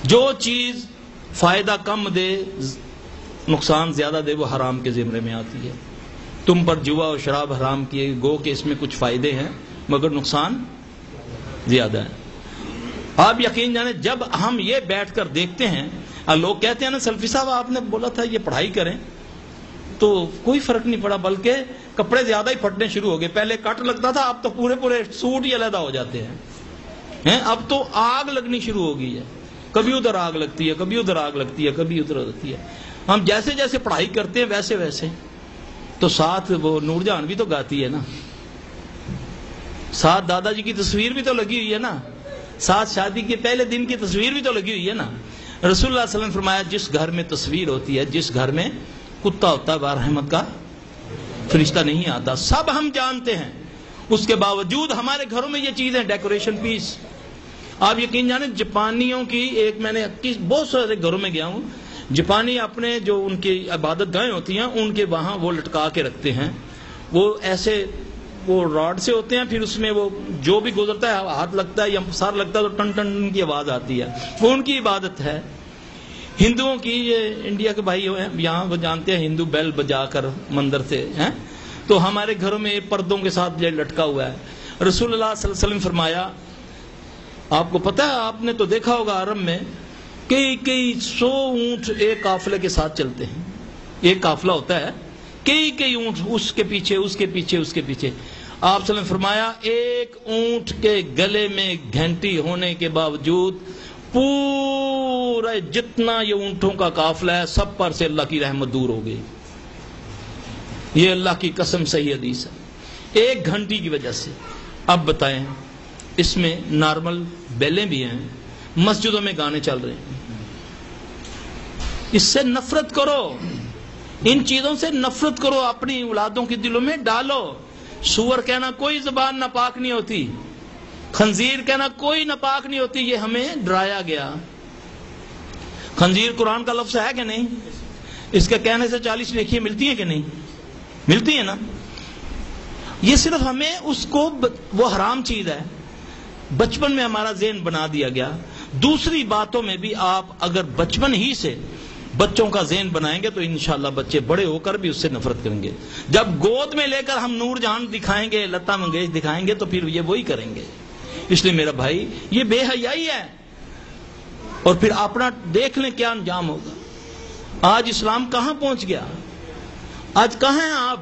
جو چیز فائدہ کم دے نقصان زیادہ دے وہ حرام کے زمرے میں آتی ہے. تم پر جوا اور شراب حرام کیے گو کہ اس میں کچھ فائدے ہیں مگر نقصان زیادہ ہے. آپ یقین جانیں جب ہم یہ بیٹھ کر دیکھتے ہیں, لوگ کہتے ہیں نا سلفی صاحب آپ نے بولا تھا یہ پڑھائی کریں, تو کوئی فرق نہیں پڑا بلکہ کپڑے زیادہ ہی پھٹنے شروع ہو گئے. پہلے کٹ لگتا تھا, اب تو پورے سوٹ ہی علیحدہ ہو جاتے ہیں. اب تو آگ لگنی شروع ہو گئی ہے, کبھی ادھر آگ لگتی ہے, کبھی ادھر آگ لگتی ہے, کبھی ادھر لگتی ہے. ہم جیسے جیسے پڑھائی کرتے ہیں ویسے ویسے, تو ساتھ وہ نور جہاں بھی تو گاتی ہے نا, ساتھ دادا جی کی تصویر بھی تو لگی ہوئی ہے نا, ساتھ شادی کے پہلے دن کی تصویر بھی تو لگی ہوئی ہے نا. رسول اللہ صلی اللہ علیہ وسلم فرمایا جس گھر میں تصویر ہوتی ہے, جس گھر میں کتا ہوتا ہے, وہاں رحمت کا فرشتہ نہیں آتا. سب ہم جانتے ہیں, اس کے باوجود ہمارے گھروں میں یہ چیزیں ڈیکوریشن پیس. آپ یقین جانیں جاپانیوں کی ایک, میں نے بہت سارے گھروں میں گیا ہوں, جاپانی اپنے جو ان کی عبادت گاہیں ہوتی ہیں ان کے وہاں وہ لٹکا کے رکھتے ہیں, وہ ایسے وہ راڈ سے ہوتے ہیں, پھر اس میں وہ جو بھی گزرتا ہے ہاتھ لگتا ہے یا سر لگتا ہے تو ٹن ٹن کی آواز آتی ہے, وہ ان کی عبادت ہے. ہندوؤں کی, یہ انڈیا کے بھائی ہیں یہاں وہ جانتے ہیں ہندو بیل بجا کر مندر سے ہیں, تو ہمارے گھروں میں پردوں کے ساتھ یہ لٹکا ہوا ہے. رسول اللہ صلی اللہ علیہ وسلم فرمایا, آپ کو پتہ ہے آپ نے تو دیکھا ہوگا عرب میں کئی 100 اونٹ ایک قافلے کے ساتھ چلتے ہیں. ایک قافلہ ہوتا ہے, کئی اونٹ اس کے پیچھے اس کے پیچھے اس کے پیچھے. آپ صلی اللہ علیہ وسلم نے فرمایا ایک اونٹ کے گلے میں گھنٹی ہونے کے باوجود پورا جتنا یہ اونٹوں کا قافلہ ہے سب پر سے اللہ کی رحمت دور ہو گئی. یہ اللہ کی قسم صحیح حدیث ہے, ایک گھنٹی کی وجہ سے. اب بتائیں اس میں نارمل بیلیں بھی ہیں, مسجدوں میں گانے چل رہے ہیں. اس سے نفرت کرو, ان چیزوں سے نفرت کرو, اپنی اولادوں کے دلوں میں ڈالو. سور کہنا کوئی زبان ناپاک نہیں ہوتی, خنزیر کہنا کوئی ناپاک نہیں ہوتی, یہ ہمیں ڈرایا گیا. خنزیر قرآن کا لفظ ہے کہ نہیں؟ اس کے کہنے سے 40 نیکیاں ملتی ہیں کہ نہیں؟ ملتی ہیں نا. یہ صرف ہمیں اس کو وہ حرام چیز ہے, بچپن میں ہمارا ذہن بنا دیا گیا. دوسری باتوں میں بھی آپ اگر بچپن ہی سے بچوں کا ذہن بنائیں گے تو انشاءاللہ بچے بڑے ہو کر بھی اس سے نفرت کریں گے. جب گود میں لے کر ہم نور جہان دکھائیں گے, لتا منگیش دکھائیں گے تو پھر یہ وہی کریں گے. اس لیے میرا بھائی یہ بے حیائی ہے, اور پھر اپنا دیکھ لیں کیا انجام ہوگا. آج اسلام کہاں پہنچ گیا, آج کہاں ہیں آپ؟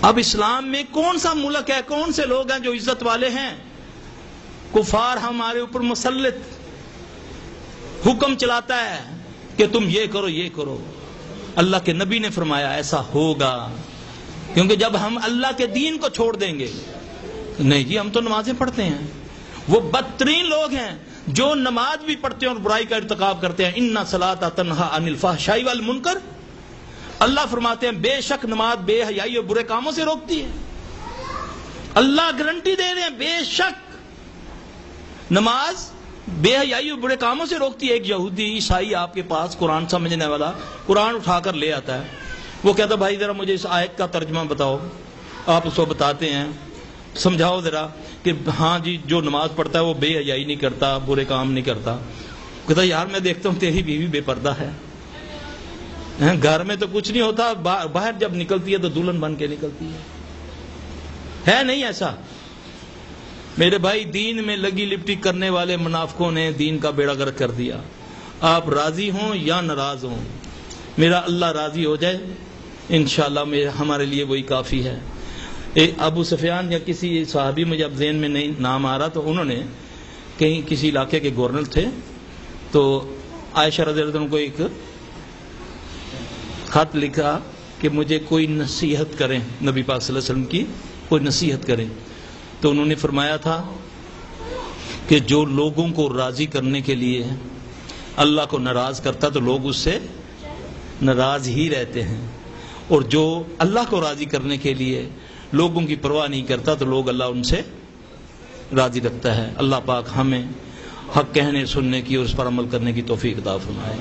اب اسلام میں کون سا ملک ہے, کون سے لوگ ہیں جو عزت والے ہیں؟ کفار ہمارے اوپر مسلط حکم چلاتا ہے کہ تم یہ کرو یہ کرو. اللہ کے نبی نے فرمایا ایسا ہوگا, کیونکہ جب ہم اللہ کے دین کو چھوڑ دیں گے, نہیں جی ہم تو نمازیں پڑھتے ہیں. وہ بدترین لوگ ہیں جو نماز بھی پڑھتے ہیں اور برائی کا ارتکاب کرتے ہیں. ان الصلاۃ تنہی عن الفحشاء والمنکر, اللہ فرماتے ہیں بے شک نماز بے حیائی اور برے کاموں سے روکتی ہے. اللہ گارنٹی دے رہے ہیں بے شک نماز بے حیائی اور برے کاموں سے روکتی ہے. ایک یہودی عیسائی آپ کے پاس قرآن سمجھنے والا قرآن اٹھا کر لے آتا ہے, وہ کہتا بھائی ذرا مجھے اس آیت کا ترجمہ بتاؤ. آپ اس کو بتاتے ہیں, سمجھاؤ ذرا کہ ہاں جی جو نماز پڑھتا ہے وہ بے حیائی نہیں کرتا, برے کام نہیں کرتا. کہتا یار میں دیکھتا ہوں تیری بیوی بے پردہ ہے, گھر میں تو کچھ نہیں ہوتا, باہر جب نکلتی ہے تو دلہن بن کے نکلتی ہے نہیں ایسا؟ میرے بھائی دین میں لگی لپٹی کرنے والے منافقوں نے دین کا بیڑا غرق کر دیا. آپ راضی ہوں یا ناراض ہوں, میرا اللہ راضی ہو جائے انشاءاللہ ہمارے لیے وہی کافی ہے. ابو سفیان یا کسی صحابی مجھے اب ذہن میں نہیں نام آ رہا, تو انہوں نے کہیں کسی علاقے کے گورنر تھے, تو عائشہ رضی اللہ عنہ کو ایک خط لکھا کہ مجھے کوئی نصیحت کریں, نبی پاک صلی اللہ علیہ وسلم کی کوئی نصیحت کریں. تو انہوں نے فرمایا تھا کہ جو لوگوں کو راضی کرنے کے لیے اللہ کو ناراض کرتا تو لوگ اس سے ناراض ہی رہتے ہیں, اور جو اللہ کو راضی کرنے کے لیے لوگوں کی پرواہ نہیں کرتا تو لوگ اللہ ان سے راضی رکھتا ہے. اللہ پاک ہمیں حق کہنے سننے کی اور اس پر عمل کرنے کی توفیق عطا فرمائے.